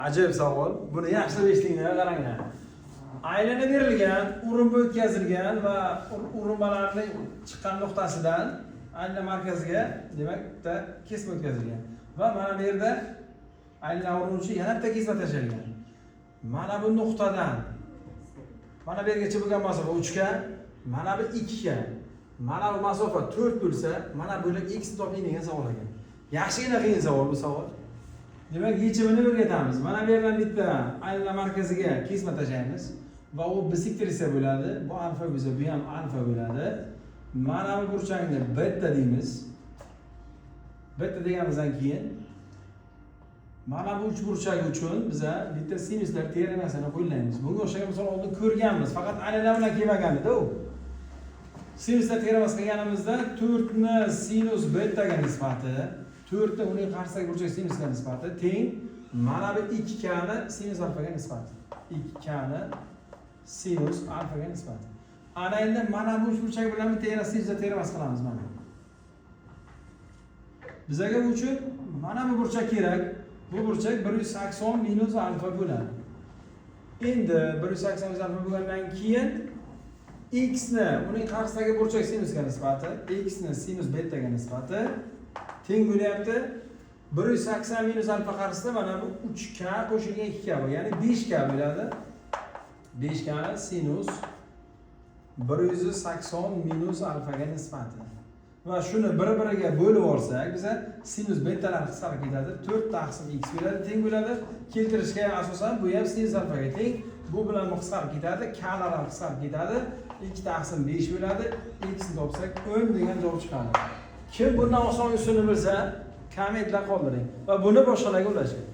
Ajoyib savol. Buni yaxshilab eshitinglar, qaranglar. Aylana berilgan, urinma o'tkazilgan va urinmalarning chiqqan nuqtasidan aylana markaziga, demak, bitta kesma o'tkazilgan. Va mana bu yerda aylana urinuvchi yana bitta kesma tashlangan. Mana bu nuqtadan mana bu yergacha bo'lgan masofa 3 ga, mana bu 2 ga. Mana bu masofa 4 bo'lsa, mana bo'lak x toping degan savol ekan. Yaxshigina qiyin savol bu savol. Demak, yechimini o'rgatamiz. Mana bu yerdan bitta aylana markaziga kesma tashlaymiz va u bisektriya bo'ladi. Bu alfa bo'lsa, bu ham alfa bo'ladi. Mana bu burchakni beta deymiz. Beta deganimizdan keyin mana bu 3 burchak uchun biz bitta sinuslar teoremasini qo'llaymiz. Bunga o'xshagan misol oldin ko'rganmiz, faqat aylana bilan kelmagan-edi u. Sinuslar teoremasini qilganimizda 4 ni sinus betaga nisbati 4 ni uning qarshidagi burchak sinusga nisbati teng mana bu 2k ni sinus alfaga nisbati. 2k ni sinus alfaga nisbati. Ana endi mana bu burchak bilan bitta yana sinuslar teoremas qilamiz mana. Bizga bu uchun mana bu burchak kerak. Bu burchak 180 minus alfa bo'ladi. Endi 180 minus alfa bo'lgandan keyin x ni uning qarshidagi burchak sinusga nisbati, x ni sinus betaga nisbati teng bo'lyapti. 180 minus alfa qarshisida mana bu 3k qo'shilgan 2k bor, ya'ni 5k bo'ladi. 5k ni sinus 180 minus alfaga nisbati. Va shuni bir-biriga bo'lib olsak, biza sinus betalar qisqarib ketadi. 4 taqsim x bo'ladi, teng bo'ladi. Keltirishga asosan bu ham sinus alfaga teng. Bu bilan qisqarib ketadi, klar ham qisqarib ketadi. 2 taqsim 5 bo'ladi. X ni topsak 10 degan javob chiqadi. Kim bundan oson usulni bilsa, kommentlar qoldiring va buni boshqalarga ulashing.